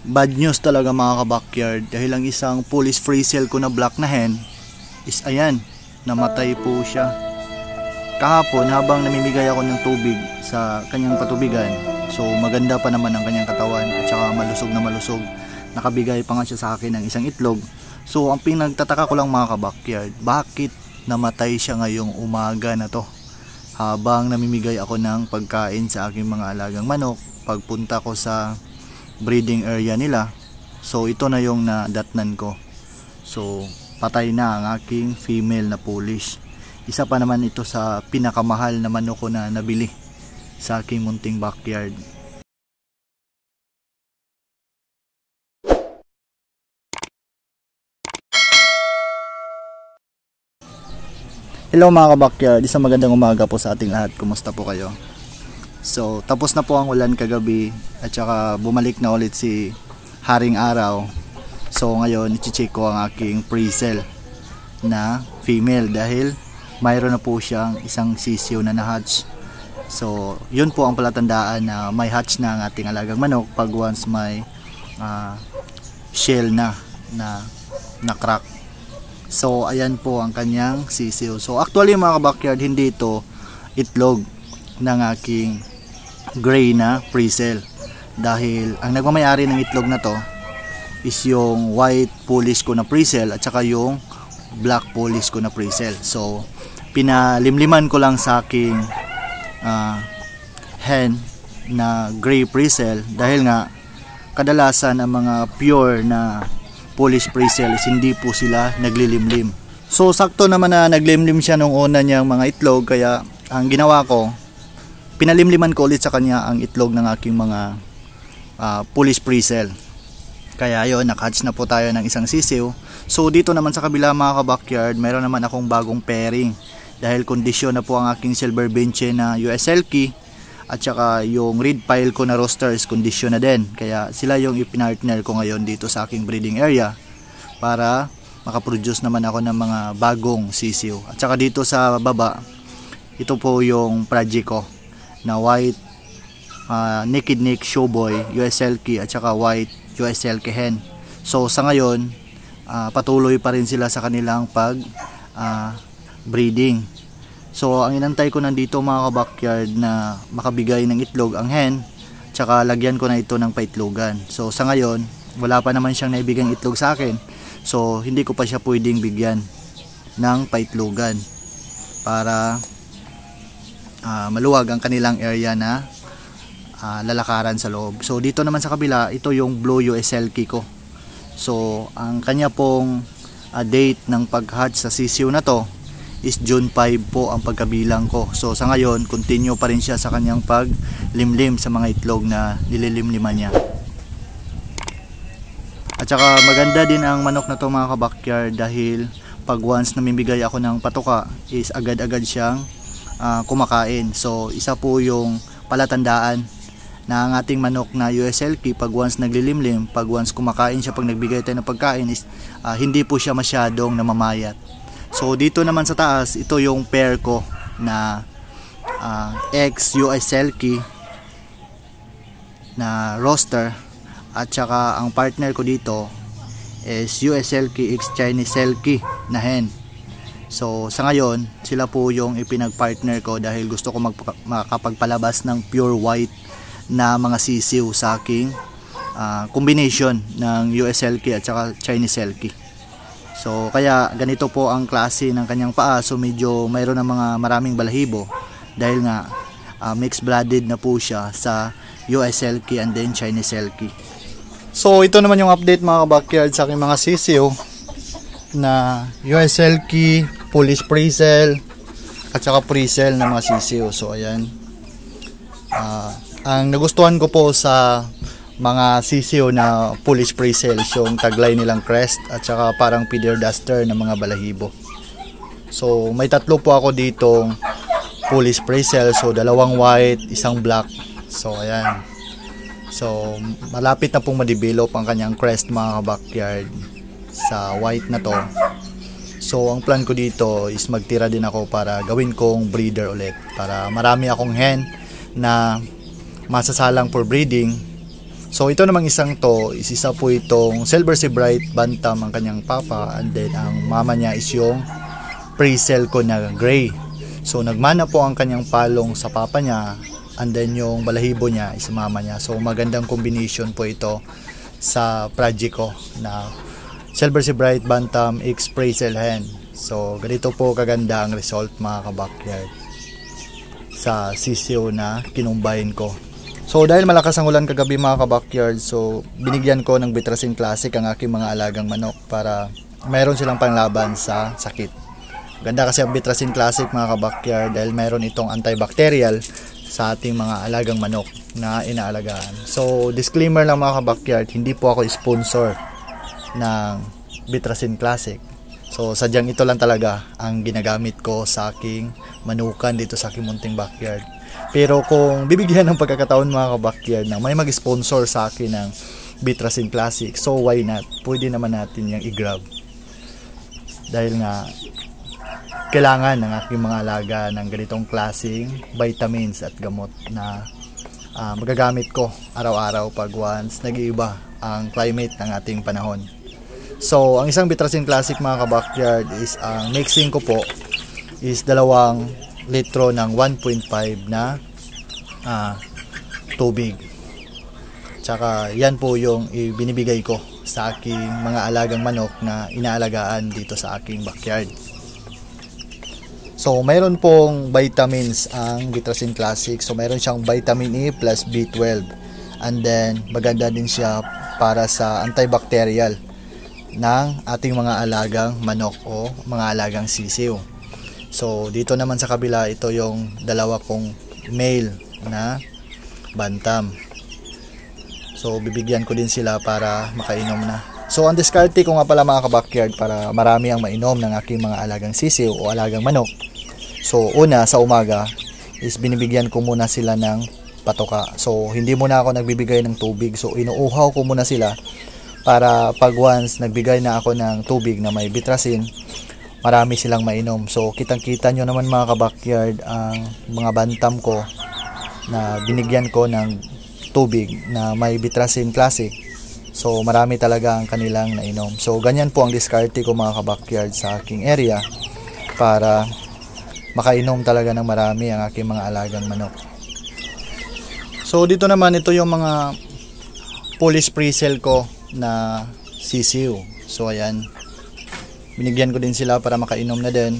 Bad news talaga mga ka-backyard, dahil ang isang police free sale ko na black na hen is ayan, namatay po siya. Kahapon habang namimigay ako ng tubig sa kanyang patubigan, so maganda pa naman ang kanyang katawan at saka malusog na malusog. Nakabigay pa nga siya sa akin ng isang itlog. So ang pinagtataka ko lang mga ka-backyard, bakit namatay siya ngayong umaga na to habang namimigay ako ng pagkain sa aking mga alagang manok pagpunta ko sa breeding area nila. So ito na yung nadatnan ko. So patay na ang aking female na Polish. Isa pa naman ito sa pinakamahal na manok ko na nabili sa aking munting backyard. Hello mga ka-backyard, isang magandang umaga po sa ating lahat. Kumusta po kayo? So tapos na po ang ulan kagabi at saka bumalik na ulit si Haring Araw. So ngayon i-check ko ang aking pre-sale na female dahil mayroon na po siyang isang sisiw na na-hatch. So yun po ang palatandaan na may hatch na ang ating alagang manok pag once may shell na crack. So ayan po ang kanyang sisiw. So actually mga ka-backyard, hindi ito itlog ng aking gray na pre-sale, dahil ang nagmamayari ng itlog na to is yung white Polish ko na pre-sale at saka yung black Polish ko na pre-sale. So pinalimliman ko lang sa aking hen na gray pre-sale dahil nga kadalasan ang mga pure na Polish pre-sale is hindi po sila naglilimlim. So sakto naman na naglimlim siya nung una niyang mga itlog, kaya ang ginawa ko, pinalimliman ko ulit sa kanya ang itlog ng aking mga Polish pre-sale. Kaya yun, naka-hatch na po tayo ng isang sisiw. So dito naman sa kabila mga ka-backyard, mayroon naman akong bagong pairing dahil kondisyon na po ang aking silver benche na US Elkie at saka yung red pile ko na roster is kondisyon na din. Kaya sila yung ipinartner ko ngayon dito sa aking breeding area para makaproduce naman ako ng mga bagong sisiw. At saka dito sa baba, ito po yung project ko na white naked neck showboy US Elkie at saka white US Elkie hen. So sa ngayon patuloy pa rin sila sa kanilang pag breeding. So ang inantay ko nandito mga ka-backyard na makabigay ng itlog ang hen, tsaka lagyan ko na ito ng paitlogan. So sa ngayon wala pa naman siyang naibigay itlog sa akin, so hindi ko pa siya pwedeng bigyan ng paitlogan para maluwag ang kanilang area na lalakaran sa loob. So dito naman sa kabila, ito yung blue US Elkie ko. So ang kanya pong date ng pag-hatch sa sisiw na to is June 5 po ang pagkabilang ko. So sa ngayon, continue pa rin siya sa kanyang paglimlim sa mga itlog na nililimliman niya. At saka maganda din ang manok na to mga ka-backyard dahil pag once namimigay ako ng patuka is agad-agad siyang kumakain. So isa po yung palatandaan na ang ating manok na US Elkie pag once naglilimlim, pag once kumakain siya, pag nagbigay tayo ng pagkain is hindi po siya masyadong namamayat. So dito naman sa taas, ito yung pair ko na ex US Elkie na roster at saka ang partner ko dito is US Elkie x Chinese Elkie na hen. So sa ngayon, sila po yung ipinag-partner ko dahil gusto ko makapagpalabas ng pure white na mga sisiw sa aking combination ng US Elkie at saka Chinese Elkie. So kaya ganito po ang klase ng kanyang paa. So medyo mayroon ng mga maraming balahibo dahil nga mixed blooded na po siya sa US Elkie and then Chinese Elkie. So ito naman yung update mga ka-backyard sa aking mga sisiw na US Elkie, Polish pre-sale at saka pre-sale na mga sisiw. So ayan, ang nagustuhan ko po sa mga sisiw na Polish pre-sale yung taglay nilang crest at saka parang feather duster na mga balahibo. So may tatlo po ako ditong Polish pre-sale, so dalawang white, isang black. So ayan, so malapit na pong ma-develop ang kanyang crest mga ka-backyard sa white na to. So ang plan ko dito is magtira din ako para gawin kong breeder ulit, para marami akong hen na masasalang for breeding. So ito namang isang to is isa po itong Silver Sea Bright Bantam ang kanyang papa, and then ang mama niya is yung pre-sale ko na gray. So nagmana po ang kanyang palong sa papa niya, and then yung balahibo niya is mama niya. So magandang combination po ito sa project ko na Silver Sea Bright Bantam X pre-sale hen. So ganito po kaganda ang result mga kabakyard sa sisiw na kinumbahin ko. So dahil malakas ang ulan kagabi mga kabakyard, so binigyan ko ng Bitrasin Classic ang aking mga alagang manok para mayroon silang panglaban sa sakit. Ganda kasi ang Bitrasin Classic mga kabakyard dahil mayroon itong antibacterial sa ating mga alagang manok na inaalagaan. So disclaimer lang mga kabakyard, hindi po ako sponsor ng Bitrasin Classic. So sadyang ito lang talaga ang ginagamit ko sa aking manukan dito sa aking munting backyard. Pero kung bibigyan ng pagkakataon mga kabakyard na may mag-sponsor sa akin ng Bitrasin Classic, so why not? Pwede naman natin yung i-grab. Dahil nga kailangan ng aking mga alaga ng ganitong klaseng vitamins at gamot na magagamit ko araw-araw pag once nag-iiba ang climate ng ating panahon. So ang isang Bitrasin Classic mga kabakyard is ang mixing ko po is 2 litro ng 1.5 na tubig. Tsaka yan po yung binibigay ko sa aking mga alagang manok na inaalagaan dito sa aking backyard. So mayroon pong vitamins ang Bitrasin Classic. So mayroon siyang vitamin E plus B12, and then maganda din siya para sa antibacterial ng ating mga alagang manok o mga alagang sisiw. So dito naman sa kabila, ito yung 2 kong male na bantam. So bibigyan ko din sila para makainom na. So ang diskarte ko nga pala mga kabakyard para marami ang mainom ng aking mga alagang sisiw o alagang manok. So una sa umaga is binibigyan ko muna sila ng patoka. So hindi muna ako nagbibigay ng tubig. So inuuhaw ko muna sila para pag once nagbigay na ako ng tubig na may Bitrasin, marami silang mainom. So kitang-kita nyo naman mga kabakyard ang mga bantam ko na binigyan ko ng tubig na may Bitrasin Classic. So marami talaga ang kanilang nainom. So ganyan po ang diskarte ko mga kabakyard sa aking area para makainom talaga ng marami ang aking mga alagang manok. So dito naman, ito yung mga Polish pre-sale ko na sisiw. So ayan, binigyan ko din sila para makainom na din.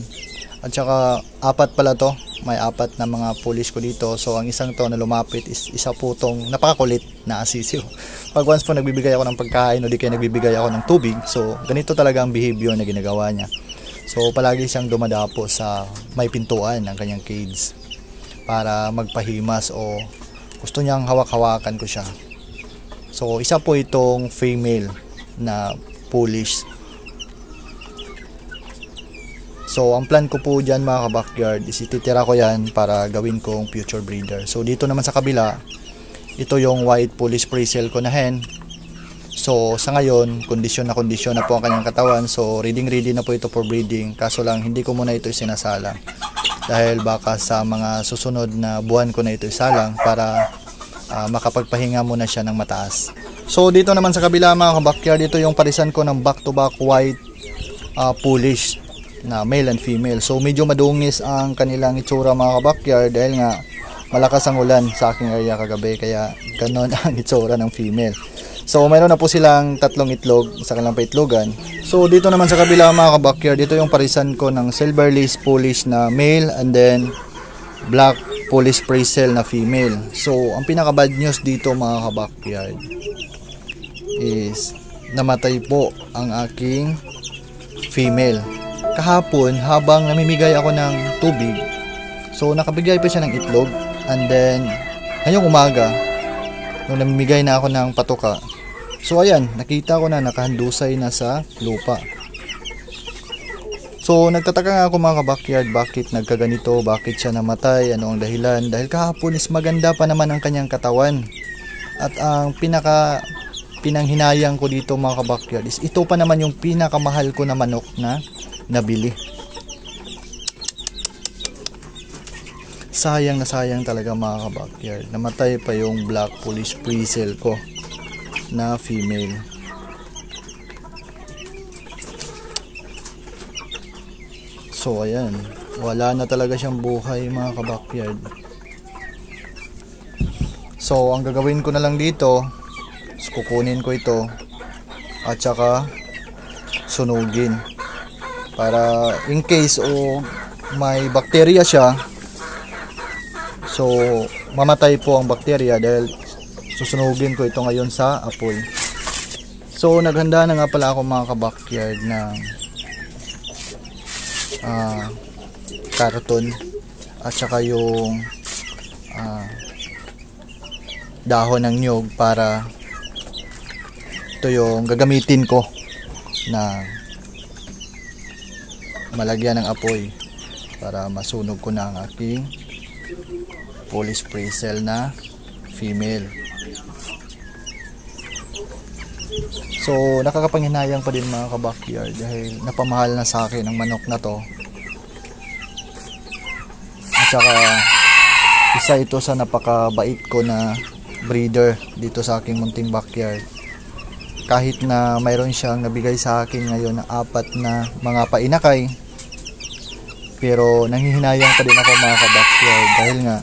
At saka 4 pala to, may 4 na mga Polish ko dito. So ang isang to na lumapit is isa po tong napakakulit na sisiw. Pag once po nagbibigay ako ng pagkain o di kaya nagbibigay ako ng tubig, so ganito talaga ang behavior na ginagawa niya. So palagi siyang dumadapo sa may pintuan ng kanyang cage para magpahimas o gusto niyang hawak-hawakan ko siya. So isa po itong female na Polish. So ang plan ko po dyan mga kabakyard is ititira ko yan para gawin kong future breeder. So dito naman sa kabila, ito yung white Polish pre-sale ko na hen. So sa ngayon, kondisyon na po ang kanyang katawan. So ready na po ito for breeding. Kaso lang hindi ko muna ito isinasalang dahil baka sa mga susunod na buwan ko na ito isalang para makapagpahinga muna siya ng mataas. So dito naman sa kabila mga kabakyard, ito yung parisan ko ng back-to-back white Polish na male and female. So medyo madungis ang kanilang itsura mga kabakyard dahil nga malakas ang ulan sa aking area kagabi, kaya ganon ang itsura ng female. So mayroon na po silang 3 itlog sa kanilang paitlogan. So dito naman sa kabila mga kabakyard, dito yung parisan ko ng silver lace Polish na male and then black Polish pre-sale na female. So ang pinaka bad news dito mga kabakyard is namatay po ang aking female kahapon habang namimigay ako ng tubig. So nakabigay pa siya ng itlog, and then ngayong umaga nung namimigay na ako ng patoka, so ayan, nakita ko na nakahandusay na sa lupa. So nagtataka nga ako mga kabakyard, bakit nagkaganito, bakit siya namatay, ano ang dahilan. Dahil kahapon is maganda pa naman ang kanyang katawan. At ang pinanghinayang ko dito mga kabakyard is ito pa naman yung pinakamahal ko na manok na nabili. Sayang na sayang talaga mga kabakyard, namatay pa yung black Polish pre-sale ko. na female. So ayan, wala na talaga siyang buhay mga ka-backyard. So ang gagawin ko na lang dito, kukunin ko ito at saka sunugin para in case may bakterya siya, so mamatay po ang bakterya dahil susunugin ko ito ngayon sa apoy. So naghanda na nga pala ako mga ka-backyard ng karton at saka yung dahon ng niyog para ito yung gagamitin ko na malagyan ng apoy para masunog ko na ang aking Polish Prazel na female. So nakakapanghinayang pa din mga ka-backyard dahil napamahal na sa akin ang manok na to. At saka isa ito sa napakabait ko na breeder dito sa aking munting backyard. Kahit na mayroon siyang nabigay sa akin ngayon na 4 na mga painakay, pero nanghihinayang pa din ako mga ka-backyard dahil nga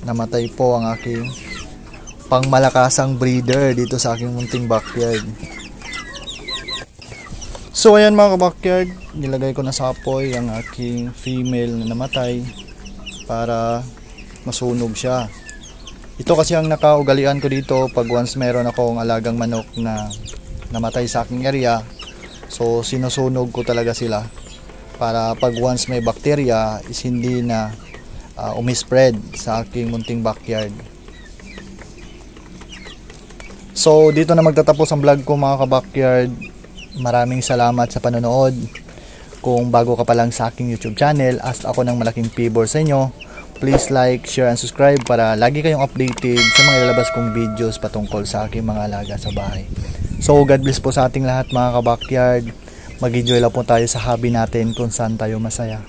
namatay po ang aking pangmalakasang breeder dito sa aking munting backyard. So ayan mga ka-backyard, nilagay ko na sa apoy ang aking female na namatay para masunog siya. Ito kasi ang nakaugalian ko dito pag once meron akong alagang manok na namatay sa aking area, so sinusunog ko talaga sila para pag once may bakterya is hindi na umispread sa aking munting backyard. So dito na magtatapos ang vlog ko mga ka-backyard. Maraming salamat sa panonood. Kung bago ka pa lang sa aking YouTube channel, ask ako ng malaking favor sa inyo. Please like, share, and subscribe para lagi kayong updated sa mga ilalabas kong videos patungkol sa aking mga alaga sa bahay. So God bless po sa ating lahat mga ka-backyard. Mag-enjoy lang po tayo sa hobby natin kung saan tayo masaya.